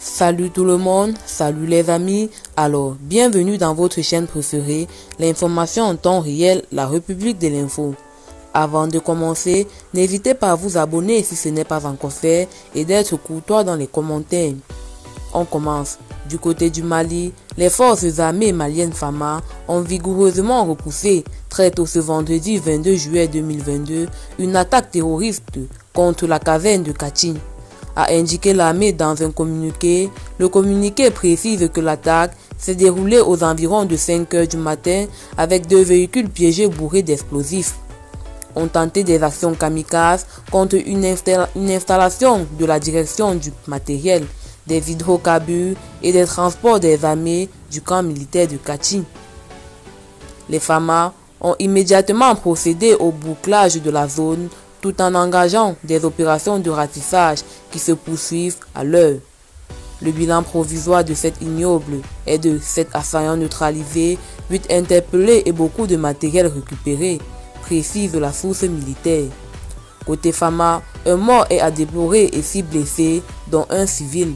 Salut tout le monde, salut les amis, alors bienvenue dans votre chaîne préférée, l'information en temps réel, la République de l'info. Avant de commencer, n'hésitez pas à vous abonner si ce n'est pas encore fait et d'être courtois dans les commentaires. On commence. Du côté du Mali, les forces armées maliennes FAMA ont vigoureusement repoussé très tôt ce vendredi 22 juillet 2022 une attaque terroriste contre la caserne de Kachine, a indiqué l'armée dans un communiqué. Le communiqué précise que l'attaque s'est déroulée aux environs de 5 heures du matin avec 2 véhicules piégés bourrés d'explosifs. Ont tenté des actions kamikazes contre une installation de la direction du matériel, des hydrocarbures et des transports des armées du camp militaire de Kachine. Les FAMA ont immédiatement procédé au bouclage de la zone tout en engageant des opérations de ratissage qui se poursuivent à l'heure. Le bilan provisoire de cette ignoble est de 7 assaillants neutralisés, 8 interpellés et beaucoup de matériel récupéré, précise la source militaire. Côté FAMA, un mort est à déplorer et 6 blessés, dont un civil.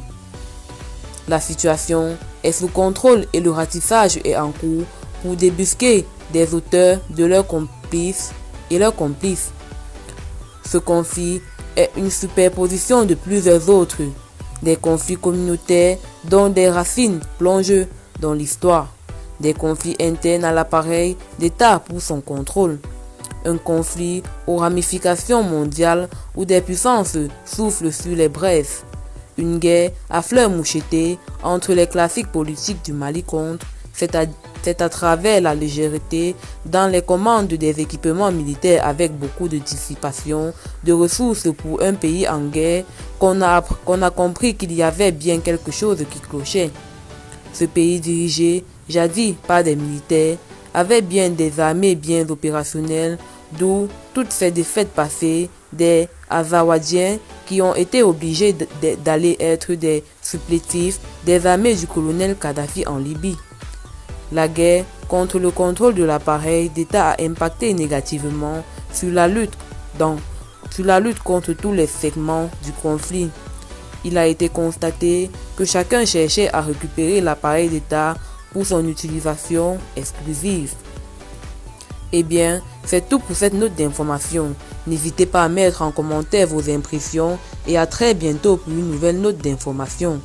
La situation est sous contrôle et le ratissage est en cours pour débusquer des auteurs de leurs complices et leurs complices. Ce conflit est une superposition de plusieurs autres, des conflits communautaires dont des racines plongent dans l'histoire, des conflits internes à l'appareil d'État pour son contrôle, un conflit aux ramifications mondiales où des puissances soufflent sur les braises, une guerre à fleurs mouchetées entre les classiques politiques du Mali contre, c'est à travers la légèreté dans les commandes des équipements militaires avec beaucoup de dissipation de ressources pour un pays en guerre qu'on a compris qu'il y avait bien quelque chose qui clochait. Ce pays dirigé, jadis par des militaires, avait bien des armées bien opérationnelles, d'où toutes ces défaites passées des Azawadiens qui ont été obligés d'aller être des supplétifs des armées du colonel Kadhafi en Libye. La guerre contre le contrôle de l'appareil d'État a impacté négativement sur la lutte contre tous les segments du conflit. Il a été constaté que chacun cherchait à récupérer l'appareil d'État pour son utilisation exclusive. Eh bien, c'est tout pour cette note d'information. N'hésitez pas à mettre en commentaire vos impressions et à très bientôt pour une nouvelle note d'information.